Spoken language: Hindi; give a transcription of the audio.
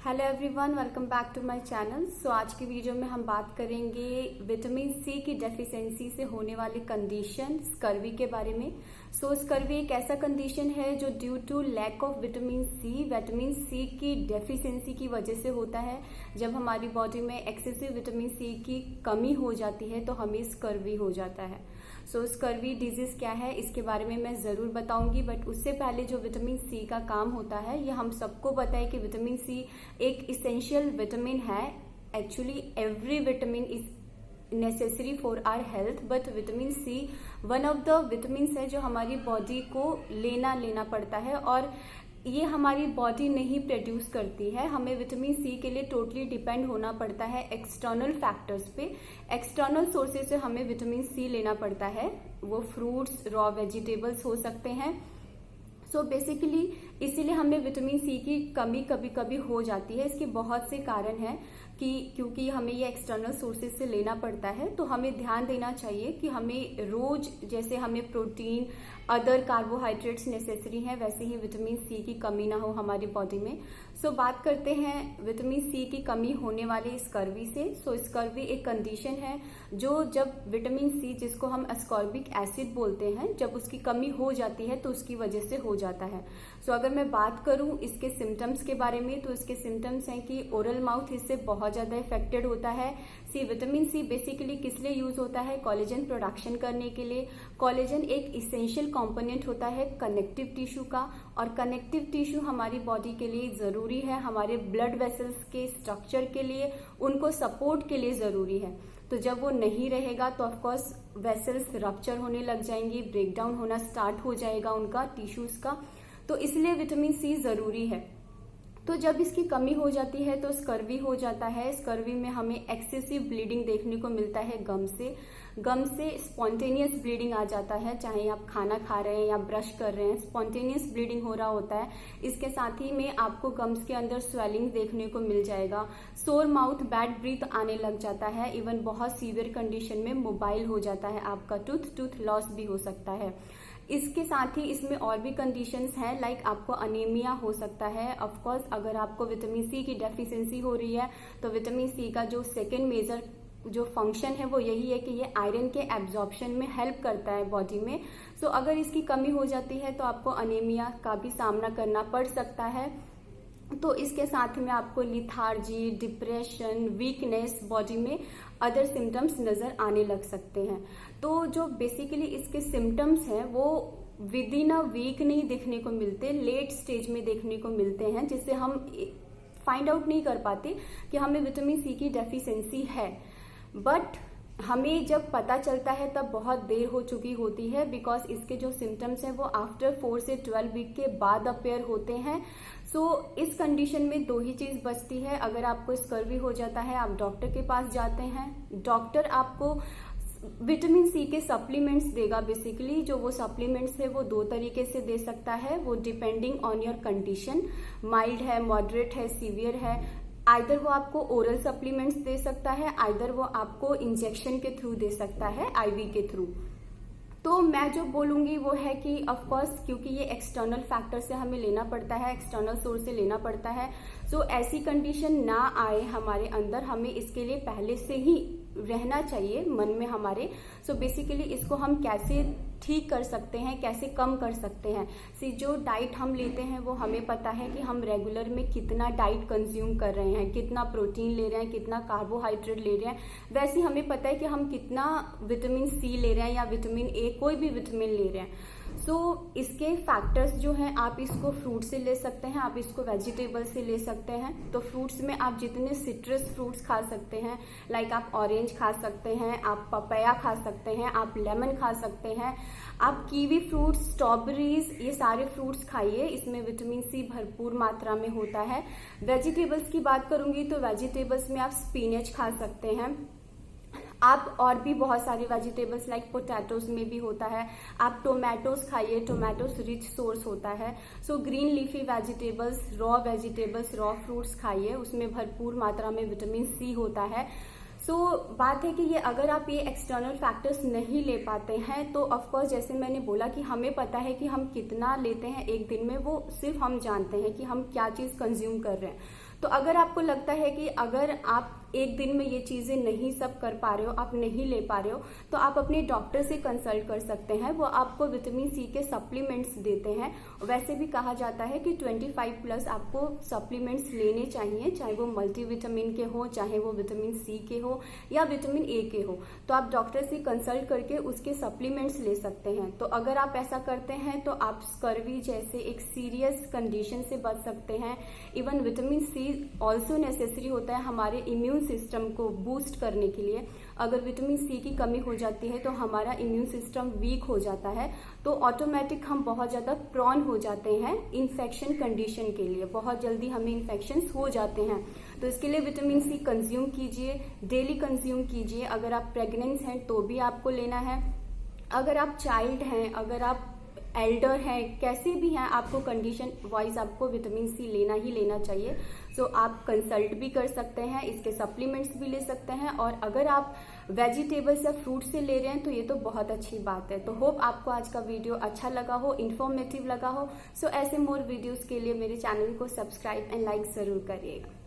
Hello everyone, welcome back to my channel. So आज की वीडियो में हम बात करेंगे विटामिन सी की डेफिशिएंसी से होने वाली कंडीशन स्कर्वी के बारे में। सो स्कर्वी एक ऐसा कंडीशन है जो due to lack of vitamin C की डेफिशिएंसी की वजह से होता है। जब हमारी बॉडी में एक्सेसिव विटामिन सी की कमी हो जाती है तो हमें स्कर्वी हो जाता है। सो स्कर्वी डिजीज क्या है इसके बारे में मैं जरूर बताऊंगी, बट उससे पहले जो विटामिन सी का काम होता है ये हम सबको पता है कि विटामिन सी एक इसेंशियल विटामिन है। Actually every vitamin is necessary for our health, but vitamin C one of the vitamin है जो हमारी बॉडी को लेना पड़ता है और ये हमारी बॉडी नहीं प्रोड्यूस करती है। हमें विटामिन सी के लिए टोटली डिपेंड होना पड़ता है एक्सटर्नल फैक्टर्स पे। एक्सटर्नल सोर्सेज से हमें विटामिन सी लेना पड़ता है, वो फ्रूट्स, रॉ वेजिटेबल्स हो सकते हैं। सो बेसिकली इसीलिए हमें विटामिन सी की कमी कभी कभी हो जाती है। इसके बहुत से कारण हैं कि क्योंकि हमें ये एक्सटर्नल सोर्सेज से लेना पड़ता है तो हमें ध्यान देना चाहिए कि हमें रोज जैसे हमें प्रोटीन, अदर कार्बोहाइड्रेट्स नेसेसरी हैं, वैसे ही विटामिन सी की कमी ना हो हमारी बॉडी में। सो बात करते हैं विटामिन सी की कमी होने वाली स्कर्वी से। सो स्कर्वी एक कंडीशन है जो जब विटामिन सी, जिसको हम एस्कॉर्बिक एसिड बोलते हैं, जब उसकी कमी हो जाती है तो उसकी वजह से हो जाता है। सो अगर मैं बात करूं इसके सिम्टम्स के बारे में तो इसके सिम्टम्स हैं कि ओरल माउथ इससे बहुत ज्यादा इफेक्टेड होता है। विटामिन सी बेसिकली किस लिए यूज होता है? कोलेजन प्रोडक्शन करने के लिए। कोलेजन एक इसेंशियल कंपोनेंट होता है कनेक्टिव टिश्यू का, और कनेक्टिव टिश्यू हमारी बॉडी के लिए जरूरी है, हमारे ब्लड वेसल्स के स्ट्रक्चर के लिए, उनको सपोर्ट के लिए जरूरी है। तो जब वो नहीं रहेगा तो ऑफकोर्स वेसल्स रप्चर होने लग जाएंगी, ब्रेकडाउन होना स्टार्ट हो जाएगा उनका, टिश्यूज का। तो इसलिए विटामिन सी जरूरी है। तो जब इसकी कमी हो जाती है तो स्कर्वी हो जाता है। स्कर्वी में हमें एक्सेसिव ब्लीडिंग देखने को मिलता है गम से स्पॉन्टेनियस ब्लीडिंग आ जाता है, चाहे आप खाना खा रहे हैं या ब्रश कर रहे हैं, स्पॉन्टेनियस ब्लीडिंग हो रहा होता है। इसके साथ ही में आपको गम्स के अंदर स्वेलिंग देखने को मिल जाएगा। सोर माउथ, बैड ब्रीथ आने लग जाता है। इवन बहुत सीवियर कंडीशन में मोबाइल हो जाता है आपका, टूथ लॉस भी हो सकता है। इसके साथ ही इसमें और भी कंडीशंस हैं, लाइक आपको अनीमिया हो सकता है। ऑफ कोर्स अगर आपको विटामिन सी की डेफिशिएंसी हो रही है तो विटामिन सी का जो सेकेंड मेजर जो फंक्शन है वो यही है कि ये आयरन के एब्जॉर्प्शन में हेल्प करता है बॉडी में। सो अगर इसकी कमी हो जाती है तो आपको अनीमिया का भी सामना करना पड़ सकता है। तो इसके साथ में आपको लिथार्जी, डिप्रेशन, वीकनेस, बॉडी में अदर सिम्टम्स नजर आने लग सकते हैं। तो जो बेसिकली इसके सिम्टम्स हैं वो विद इन अ वीक नहीं देखने को मिलते, लेट स्टेज में देखने को मिलते हैं, जिससे हम फाइंड आउट नहीं कर पाते कि हमें विटामिन सी की डेफिशिएंसी है। बट हमें जब पता चलता है तब बहुत देर हो चुकी होती है, बिकॉज इसके जो सिम्टम्स हैं वो आफ्टर 4 से 12 वीक के बाद अपेयर होते हैं। सो इस कंडीशन में दो ही चीज बचती है। अगर आपको स्कर्वी हो जाता है, आप डॉक्टर के पास जाते हैं, डॉक्टर आपको विटामिन सी के सप्लीमेंट्स देगा। बेसिकली जो वो सप्लीमेंट्स है वो दो तरीके से दे सकता है, वो depending on your condition, mild है, मॉडरेट है, सीवियर है। आइदर वो आपको ओरल सप्लीमेंट्स दे सकता है, आइदर वो आपको इंजेक्शन के थ्रू दे सकता है, आईवी के थ्रू। तो मैं जो बोलूंगी वो है कि ऑफ कोर्स क्योंकि ये एक्सटर्नल फैक्टर से हमें लेना पड़ता है, एक्सटर्नल सोर्स से लेना पड़ता है, सो ऐसी कंडीशन ना आए हमारे अंदर, हमें इसके लिए पहले से ही रहना चाहिए मन में हमारे। सो बेसिकली इसको हम कैसे ठीक कर सकते हैं, कैसे कम कर सकते हैं? जो डाइट हम लेते हैं वो हमें पता है कि हम रेगुलर में कितना डाइट कंज्यूम कर रहे हैं, कितना प्रोटीन ले रहे हैं, कितना कार्बोहाइड्रेट ले रहे हैं। वैसे हमें पता है कि हम कितना विटामिन सी ले रहे हैं या विटामिन ए, कोई भी विटामिन ले रहे हैं। सो इसके फैक्टर्स जो हैं, आप इसको फ्रूट से ले सकते हैं, आप इसको वेजिटेबल से ले सकते हैं। तो फ्रूट्स में आप जितने सिट्रस फ्रूट्स खा सकते हैं, लाइक आप ऑरेंज खा सकते हैं, आप पपाया खा सकते हैं, आप लेमन खा सकते हैं, आप कीवी फ्रूट्स, स्ट्रॉबेरीज, ये सारे फ्रूट्स खाइए, इसमें विटामिन सी भरपूर मात्रा में होता है। वेजिटेबल्स की बात करूंगी तो वेजिटेबल्स में आप स्पिनच खा सकते हैं, आप और भी बहुत सारी वेजिटेबल्स लाइक पोटैटोज में भी होता है। आप टोमेटोज खाइए, टोमेटोज रिच सोर्स होता है। So green leafy vegetables, vegetables, raw fruits खाइए, उसमें भरपूर मात्रा में विटामिन सी होता है। बात है कि ये अगर आप ये एक्सटर्नल फैक्टर्स नहीं ले पाते हैं तो ऑफकोर्स जैसे मैंने बोला कि हमें पता है कि हम कितना लेते हैं एक दिन में, वो सिर्फ हम जानते हैं कि हम क्या चीज कंज्यूम कर रहे हैं। तो अगर आपको लगता है कि अगर आप एक दिन में ये चीजें नहीं सब कर पा रहे हो, आप नहीं ले पा रहे हो, तो आप अपने डॉक्टर से कंसल्ट कर सकते हैं। वो आपको विटामिन सी के सप्लीमेंट्स देते हैं। वैसे भी कहा जाता है कि 25+ आपको सप्लीमेंट्स लेने चाहिए, चाहे वो मल्टीविटामिन के हो, चाहे वो विटामिन सी के हो या विटामिन ए के हो। तो आप डॉक्टर से कंसल्ट करके उसके सप्लीमेंट्स ले सकते हैं। तो अगर आप ऐसा करते हैं तो आप स्कर्वी जैसे एक सीरियस कंडीशन से बच सकते हैं। Even vitamin C also necessary होता है हमारे इम्यून सिस्टम को बूस्ट करने के लिए। अगर विटामिन सी की कमी हो जाती है तो हमारा इम्यून सिस्टम वीक हो जाता है, तो ऑटोमेटिक हम बहुत ज़्यादा प्रॉन हो जाते हैं इन्फेक्शन कंडीशन के लिए, बहुत जल्दी हमें इन्फेक्शंस हो जाते हैं। तो इसके लिए विटामिन सी कंज्यूम कीजिए, डेली कंज्यूम कीजिए। अगर आप प्रेग्नेंट हैं तो भी आपको लेना है, अगर आप चाइल्ड हैं, अगर आप एल्डर है, कैसे भी हैं, आपको कंडीशन वाइज आपको विटामिन सी लेना ही लेना चाहिए। सो आप कंसल्ट भी कर सकते हैं, इसके सप्लीमेंट्स भी ले सकते हैं। और अगर आप वेजिटेबल्स या फ्रूट से ले रहे हैं तो ये तो बहुत अच्छी बात है। तो होप आपको आज का वीडियो अच्छा लगा हो, इन्फॉर्मेटिव लगा हो। सो ऐसे मोर वीडियोस के लिए मेरे चैनल को सब्सक्राइब एंड लाइक जरूर करिएगा।